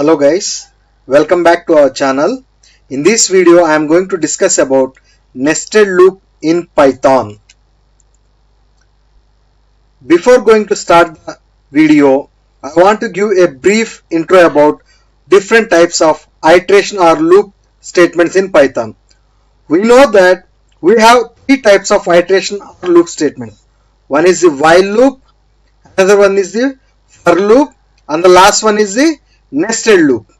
Hello guys, welcome back to our channel. In this video I am going to discuss about nested loop in Python. Before going to start the video, I want to give a brief intro about different types of iteration or loop statements in Python. We know that we have three types of iteration or loop statements. One is the while loop, another one is the for loop, and the last one is the nested loop.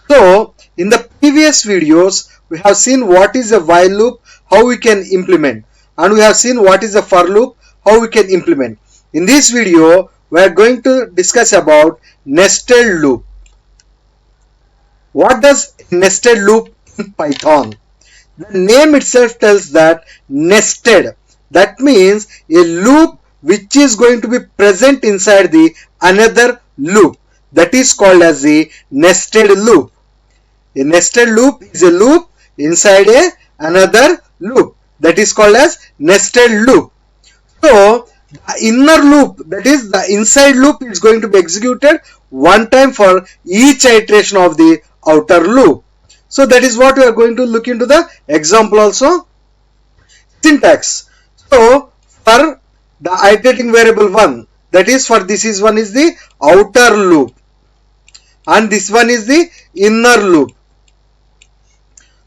So in the previous videos we have seen what is a while loop, how we can implement, and we have seen what is a for loop, how we can implement. In this video we are going to discuss about nested loop. What does nested loop in Python? The name itself tells that nested, that means a loop which is going to be present inside the another loop, that is called as the nested loop. A nested loop is a loop inside another loop, that is called as nested loop. So the inner loop, that is the inside loop, is going to be executed one time for each iteration of the outer loop. So that is what we are going to look into the example also. Syntax. So for the iterating variable 1, that is for this is one is the outer loop and this one is the inner loop.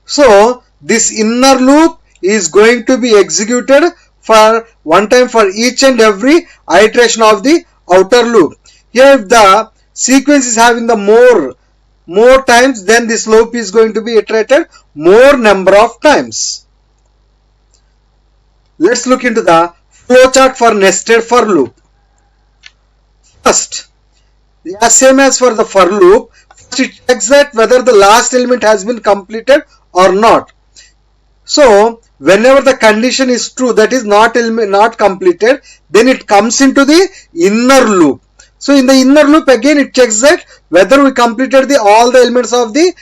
So this inner loop is going to be executed for one time for each and every iteration of the outer loop. Here if the sequence is having the more times, then this loop is going to be iterated more number of times. Let's look into the flowchart for nested for loop. First, same as for the for loop, first it checks that whether the last element has been completed or not. So whenever the condition is true, that is not completed, then it comes into the inner loop. So in the inner loop again it checks that whether we completed all the elements of the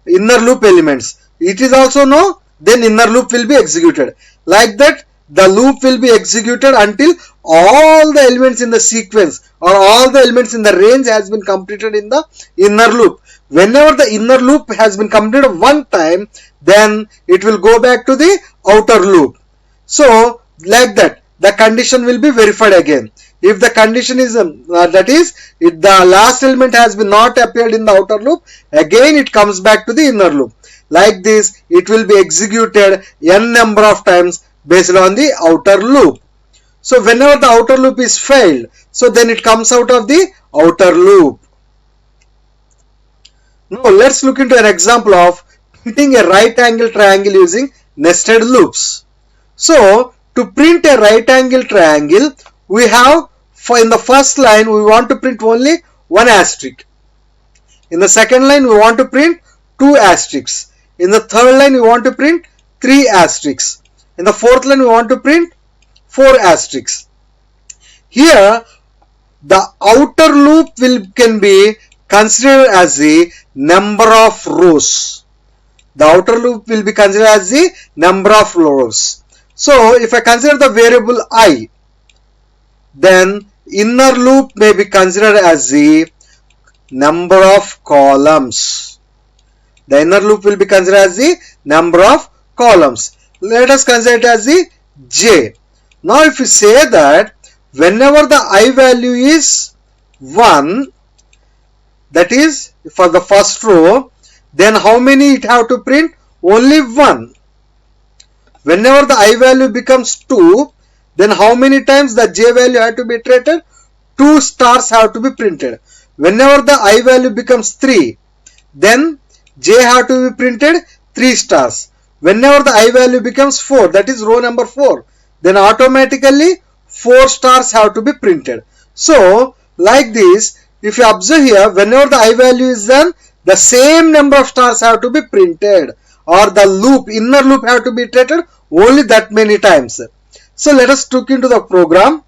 inner loop elements. It is also no, then inner loop will be executed. Like that the loop will be executed until all the elements in the sequence or all the elements in the range has been completed in the inner loop. Whenever the inner loop has been completed one time, then it will go back to the outer loop. So like that the condition will be verified again. If the condition is that is if the last element has been not appeared in the outer loop, again it comes back to the inner loop. Like this it will be executed n number of times based on the outer loop. So whenever the outer loop is failed, so then it comes out of the outer loop. Now let's look into an example of printing a right angle triangle using nested loops. So to print a right angle triangle, we have in the first line we want to print only one asterisk. In the second line we want to print 2 asterisks. In the third line we want to print 3 asterisks. In the fourth line we want to print 4 asterisks. Here the outer loop can be considered as the number of rows. The outer loop will be considered as the number of rows. So if I consider the variable I, then inner loop may be considered as the number of columns. The inner loop will be considered as the number of columns. Let us consider it as the j. Now if you say that whenever the I value is 1, that is for the first row, then how many it have to print? Only 1. Whenever the I value becomes 2, then how many times the j value have to be iterated? 2 stars have to be printed. Whenever the I value becomes 3, then j have to be printed 3 stars. Whenever the I value becomes 4, that is row number 4, then automatically 4 stars have to be printed. So like this, if you observe here, whenever the I value is done, the same number of stars have to be printed, or the loop, inner loop have to be iterated only that many times. So let us look into the program.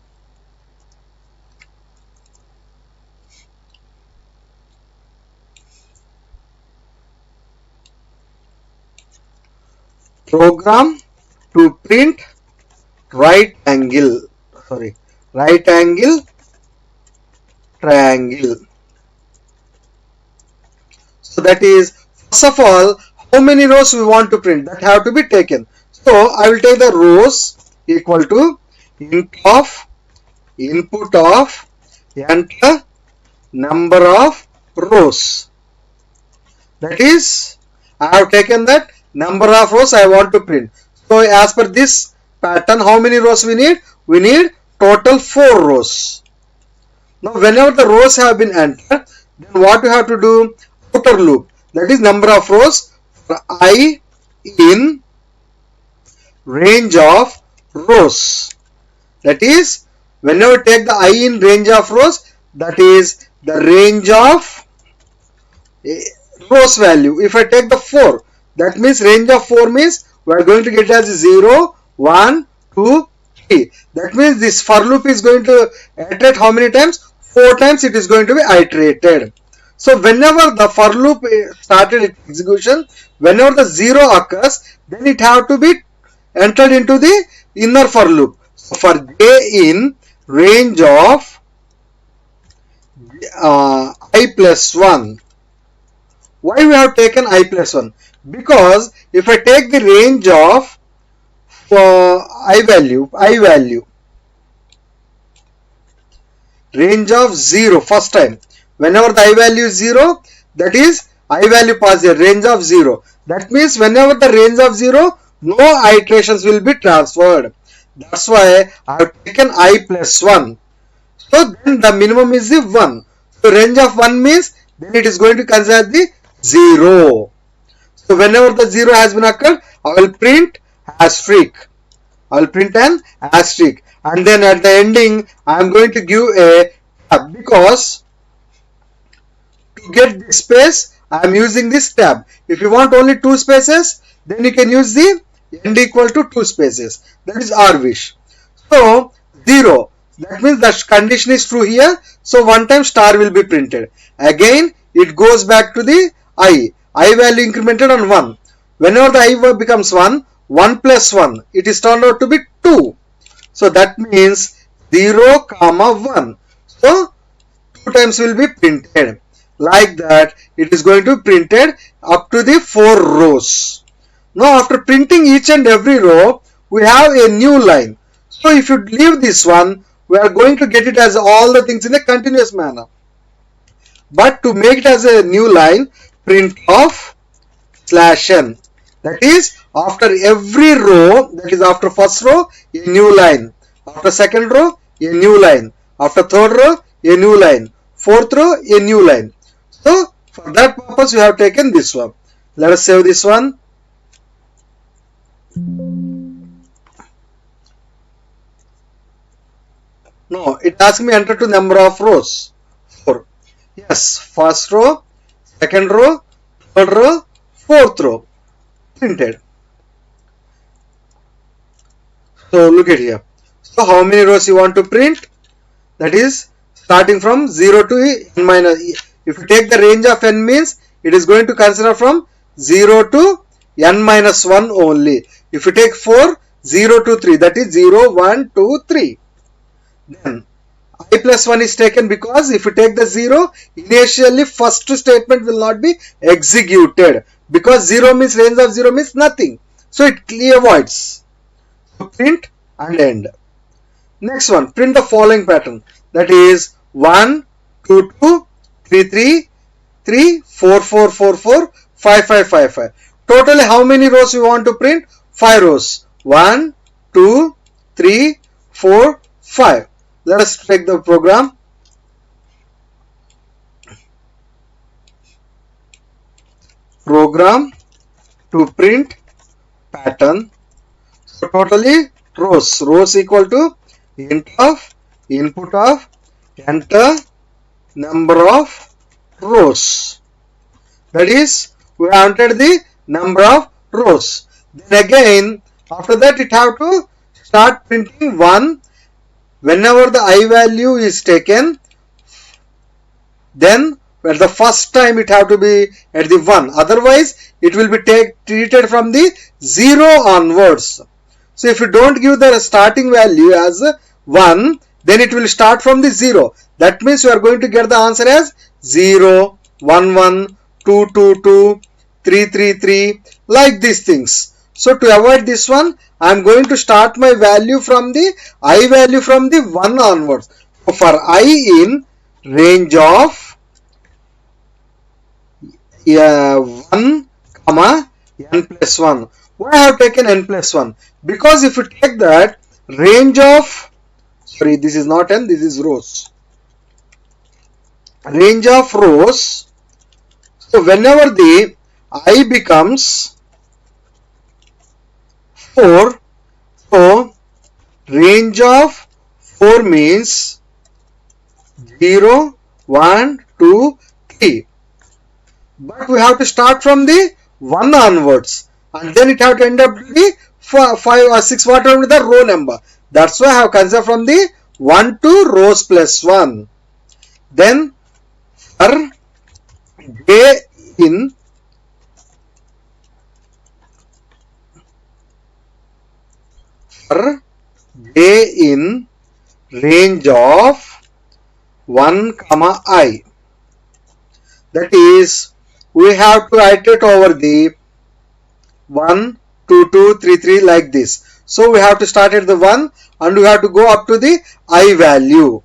Program to print right angle triangle. So that is, first of all, how many rows we want to print, that have to be taken. So I will take the rows equal to int of input of enter number of rows. That is, I have taken that number of rows I want to print. So as per this pattern, how many rows we need? We need total 4 rows. Now whenever the rows have been entered, then what we have to do? Outer loop. That is number of rows for I in range of rows. That is, whenever we take the I in range of rows, that is the range of rows value. If I take the 4, that means range of 4 means we are going to get as 0, 1, 2, 3. That means this for loop is going to iterate how many times? 4 times it is going to be iterated. So whenever the for loop started its execution, whenever the 0 occurs, then it have to be entered into the inner for loop. So for j in range of I plus 1. Why we have taken I plus 1? Because if I take the range of I value, range of 0 first time, whenever the I value is 0, that is I value pass here, range of 0. That means whenever the range of 0, no iterations will be transferred. That's why I have taken I plus 1. So then the minimum is the 1. So range of 1 means then it is going to consider the 0. So whenever the 0 has been occurred, I will print asterisk. I will print an asterisk. And then at the ending, I am going to give a tab, because to get this space, I am using this tab. If you want only 2 spaces, then you can use the end equal to 2 spaces. That is our wish. So 0. That means the condition is true here. So one time star will be printed. Again, it goes back to the I. I value incremented on 1. Whenever the I becomes 1, 1 plus 1, it is turned out to be 2. So that means 0, 1. So 2 times will be printed. Like that, it is going to be printed up to the 4 rows. Now after printing each and every row, we have a new line. So if you leave this one, we are going to get it as all the things in a continuous manner. But to make it as a new line, print of /n. That is, after every row, that is after first row, a new line. After second row, a new line. After third row, a new line. Fourth row, a new line. So for that purpose, we have taken this one. Let us save this one. No, it asks me enter to number of rows. 4. Yes, first row, second row, third row, fourth row. Printed. So look at here. So how many rows you want to print? That is starting from 0 to n minus. If you take the range of n means it is going to consider from 0 to n minus 1 only. If you take 4, 0 to 3, that is 0, 1, 2, 3. Then I plus 1 is taken because if you take the 0, initially first statement will not be executed, because 0 means range of 0 means nothing. So it clearly avoids. So print and end. Next one, print the following pattern. That is 1, 2, 2, 3, 3, 3, 4, 4, 4, 4, 5, 5, 5, 5. Totally how many rows we want to print? 5 rows. 1, 2, 3, 4, 5. Let us take the program. Program to print pattern. So totally rows. Rows equal to int of input of enter number of rows. That is, we have entered the number of rows. Then again, after that it have to start printing 1. Whenever the I value is taken, then at the first time it have to be at the 1. Otherwise, it will be treated from the 0 onwards. So if you don't give the starting value as 1, then it will start from the 0. That means you are going to get the answer as 0, 1, 1, 2, 2, 2, 3, 3, 3, like these things. So to avoid this one, I am going to start my value from the I value from the 1 onwards. So for I in range of 1, comma n plus 1. Why I have taken n plus 1? Because if you take that range of, sorry, this is not n, this is rows. Range of rows. So whenever the I becomes 4, so range of 4 means 0, 1, 2, 3. But we have to start from the 1 onwards, and then it have to end up to the 5 or 6, whatever the row number. That's why I have considered from the 1 to rows plus 1. Then for j in range of 1, comma I. That is, we have to iterate over the 1, 2, 2, 3, 3 like this. So we have to start at the 1 and we have to go up to the I value.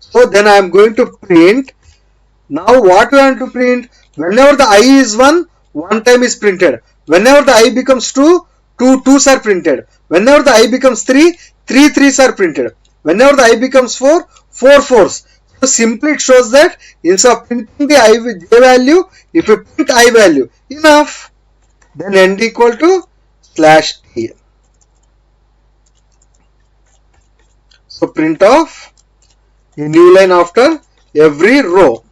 So then I am going to print. Now what we want to print? Whenever the I is 1, 1 time is printed. Whenever the I becomes 2, 2 2s are printed. Whenever the I becomes 3, 3 3s are printed. Whenever the I becomes 4, 4 4s. So simply it shows that instead of printing the I with j value, if you print I value, enough. Then end equal to /t. So print off a new line after every row.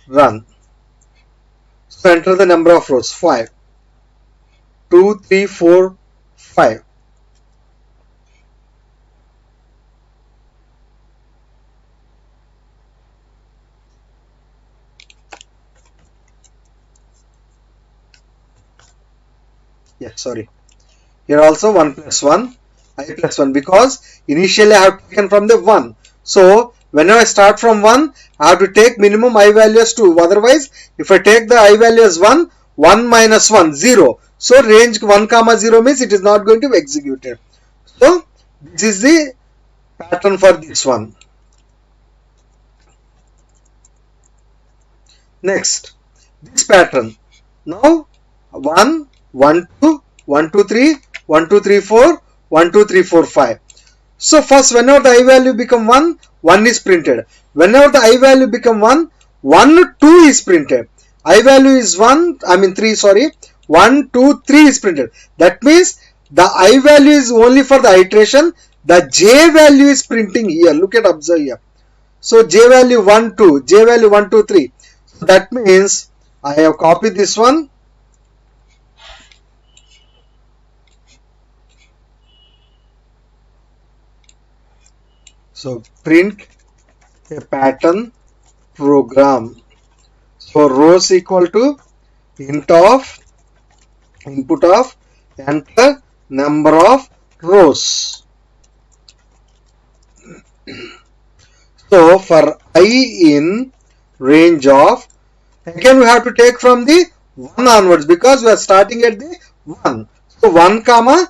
Run. So enter the number of rows, 5. 2, 3, 4, 5. Yeah, sorry. Here also 1 plus 1, I plus 1, because initially I have taken from the 1. So whenever I start from 1, I have to take minimum I value as 2. Otherwise, if I take the I value as 1, 1 minus 1, 0. So range 1, comma 0 means it is not going to be executed. So this is the pattern for this one. Next, this pattern. Now 1, 1, 2, 1, 2, 3, 1, 2, 3, 4, 1, 2, 3, 4, 5. So first whenever the I value become 1, 1 is printed. Whenever the I value become 1, 1, 2 is printed. I value is 3, sorry. 1, 2, 3 is printed. That means the I value is only for the iteration. The j value is printing here. Look at, observe here. So j value 1, 2, j value 1, 2, 3. So that means I have copied this one. So print a pattern program. So rows equal to int of input of enter number of rows. So for I in range of, again we have to take from the 1 onwards because we are starting at the 1. So 1 comma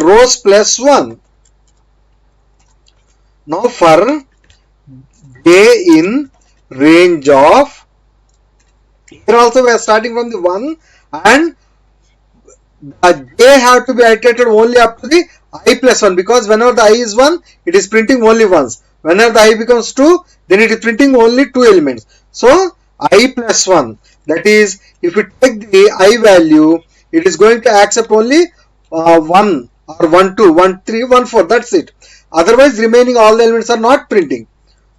rows plus 1. Now for j in range of, here also we are starting from the 1 and the j have to be iterated only up to the I plus 1, because whenever the I is 1, it is printing only once. Whenever the I becomes 2, then it is printing only 2 elements. So I plus 1, that is, if you take the I value, it is going to accept only 1 or 1, 2, 1, 3, 1, 4, that's it. Otherwise remaining all the elements are not printing.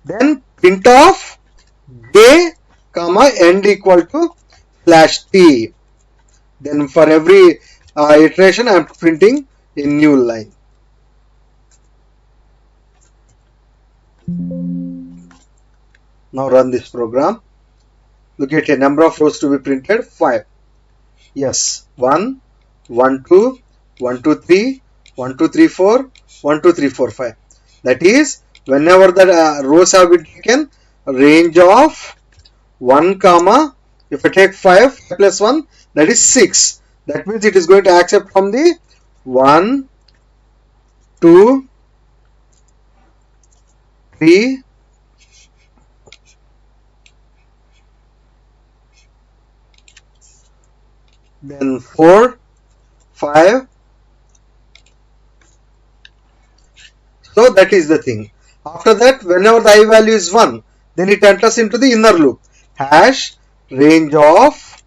Then print of j comma end equal to /t. Then for every iteration I am printing a new line. Now run this program. Look at a number of rows to be printed, 5. Yes, 1, 1, 2, 1, 2, 3, 1, 2, 3, 4, 1, 2, 3, 4, 5. That is, whenever the rows have been taken, range of 1 comma, if I take 5 plus 1, that is 6. That means it is going to accept from the 1, 2, 3, then 4, 5. So that is the thing. After that, whenever the I value is 1, then it enters into the inner loop. Hash range of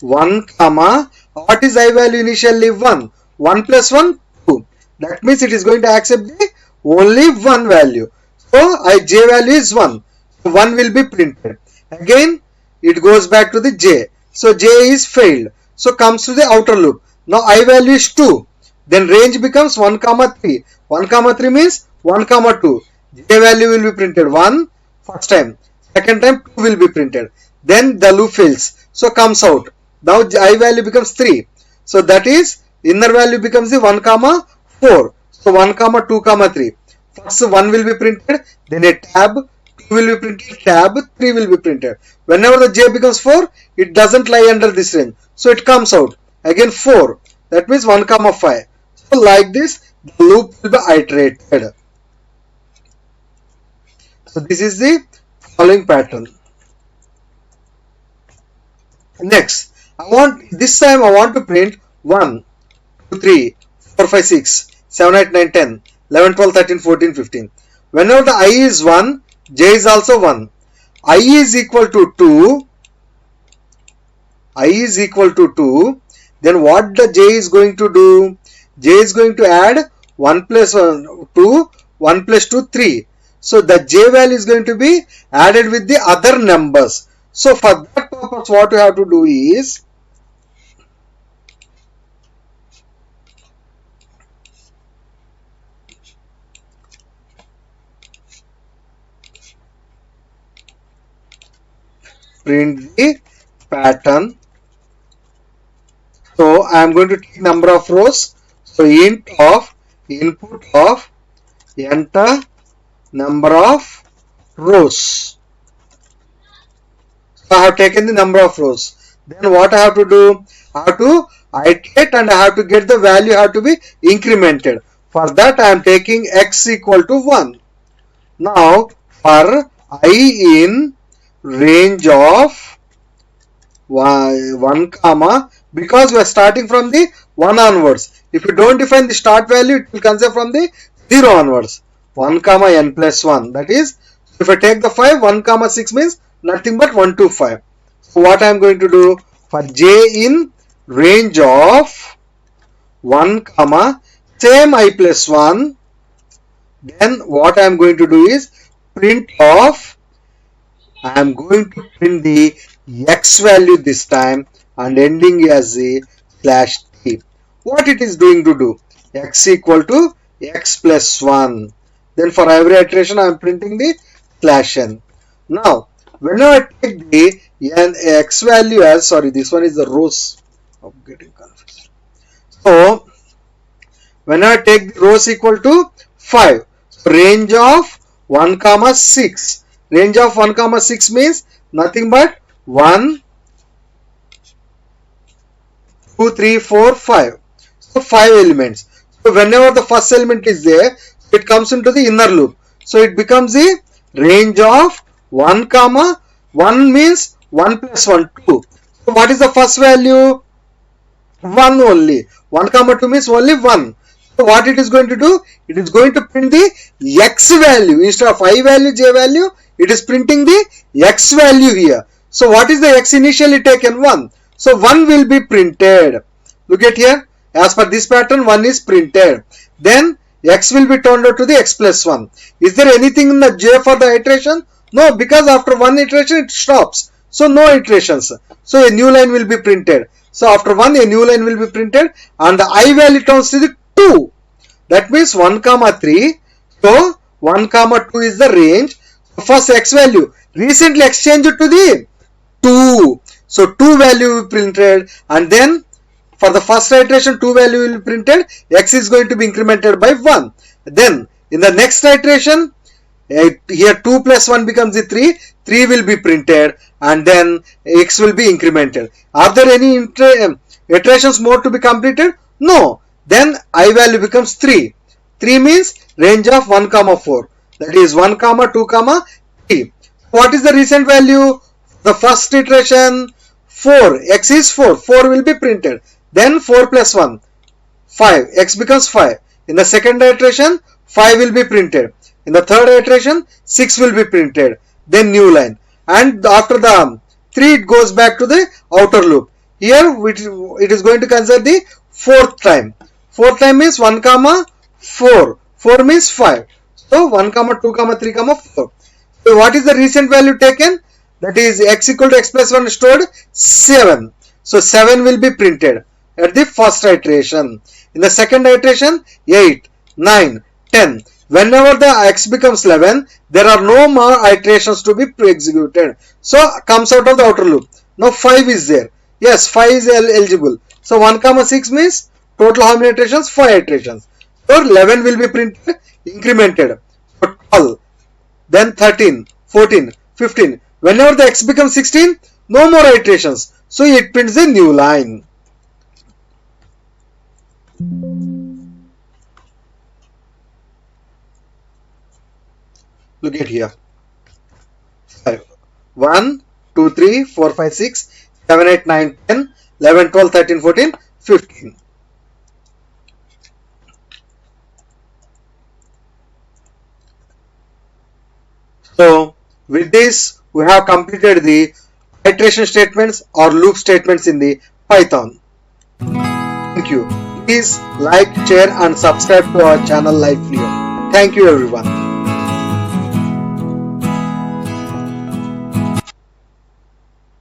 1 comma, what is I value initially? 1. 1 plus 1, 2. That means it is going to accept the only one value. So j value is 1. So 1 will be printed. Again, it goes back to the j. So j is failed. So comes to the outer loop. Now I value is 2. Then range becomes 1 comma 3. 1 comma 3 means 1 comma 2. J value will be printed 1 first time. Second time 2 will be printed. Then the loop fails. So comes out. Now I value becomes 3. So that is inner value becomes the 1 comma 4. So 1 comma 2 comma 3. First 1 will be printed. Then a tab. 2 will be printed. Tab. 3 will be printed. Whenever the j becomes 4, it doesn't lie under this range. So it comes out. Again 4. That means 1 comma 5. So like this, the loop will be iterated. So this is the following pattern. Next, this time I want to print 1, 2, 3, 4, 5, 6, 7, 8, 9, 10, 11, 12, 13, 14, 15. Whenever the I is 1, j is also 1. I is equal to 2. I is equal to 2. Then what the j is going to do? J is going to add 1 plus 1, 2, 1 plus 2, 3. So the j value is going to be added with the other numbers. So for that purpose, what you have to do is print the pattern. So I am going to take number of rows. So int of input of enter number of rows. So I have taken the number of rows. Then what I have to do? I have to iterate and I have to get the value have to be incremented. For that I am taking x equal to 1. Now for I in range of 1 comma, because we are starting from the 1 onwards. If you don't define the start value, it will consider from the 0 onwards. 1 comma n plus 1. That is, if I take the 5, 1 comma 6 means nothing but 1 to 5. So what I am going to do? For j in range of 1 comma same I plus 1, then what I am going to do is print of, I am going to print the x value this time and ending as a slash t. What it is doing to do? X equal to x plus 1. Then for every iteration I am printing the slash n. Now whenever I take the x value as, sorry, this one is the rows. I'm getting confused. So whenever I take the rows equal to 5, so range of 1 comma 6. Range of 1 comma 6 means nothing but 1, 2, 3, 4, 5. So 5 elements. So whenever the first element is there, it comes into the inner loop. So it becomes the range of 1 comma 1 means 1 plus 1, 2. So what is the first value? 1 only. 1 comma 2 means only 1. So what it is going to do? It is going to print the x value. Instead of I value, j value, it is printing the x value here. So what is the x initially taken? 1. So 1 will be printed. Look at here. As per this pattern, 1 is printed. Then x will be turned out to the x plus 1. Is there anything in the j for the iteration? No, because after one iteration it stops. So no iterations. So a new line will be printed. So after 1 a new line will be printed and the I value turns to the 2. That means 1 comma 3. So 1 comma 2 is the range. So first x value recently exchanged to the 2. So 2 value will be printed and then for the first iteration 2 value will be printed. X is going to be incremented by 1. Then in the next iteration Here 2 plus 1 becomes the 3. 3 will be printed and then x will be incremented. Are there any iterations more to be completed? No. Then I value becomes 3. 3 means range of 1, 4. That is 1, 2, 3. What is the recent value? The first iteration 4. X is 4. 4 will be printed. Then 4 plus 1. 5. X becomes 5. In the second iteration 5 will be printed. In the third iteration 6 will be printed. Then new line. And after the 3 it goes back to the outer loop. Here it is going to consider the fourth time. Fourth time means 1, 4. 4 means 5. So 1, 2, 3, 4. So what is the recent value taken? That is x equal to x plus 1 stored 7. So 7 will be printed at the first iteration. In the second iteration 8, 9, 10. Whenever the x becomes 11, there are no more iterations to be executed. So comes out of the outer loop. Now 5 is there. Yes, 5 is eligible. So 1, 6 means total how many iterations? 5 iterations. So 11 will be printed, incremented. So 12, then 13, 14, 15. Whenever the x becomes 16, no more iterations. So it prints a new line. Look at here. 1, 2, 3, 4, 5, 6, 7, 8, 9, 10, 11, 12, 13, 14, 15. So with this we have completed the iteration statements or loop statements in the Python. Thank you. Please like, share and subscribe to our channel LifeLiyo. Thank you everyone.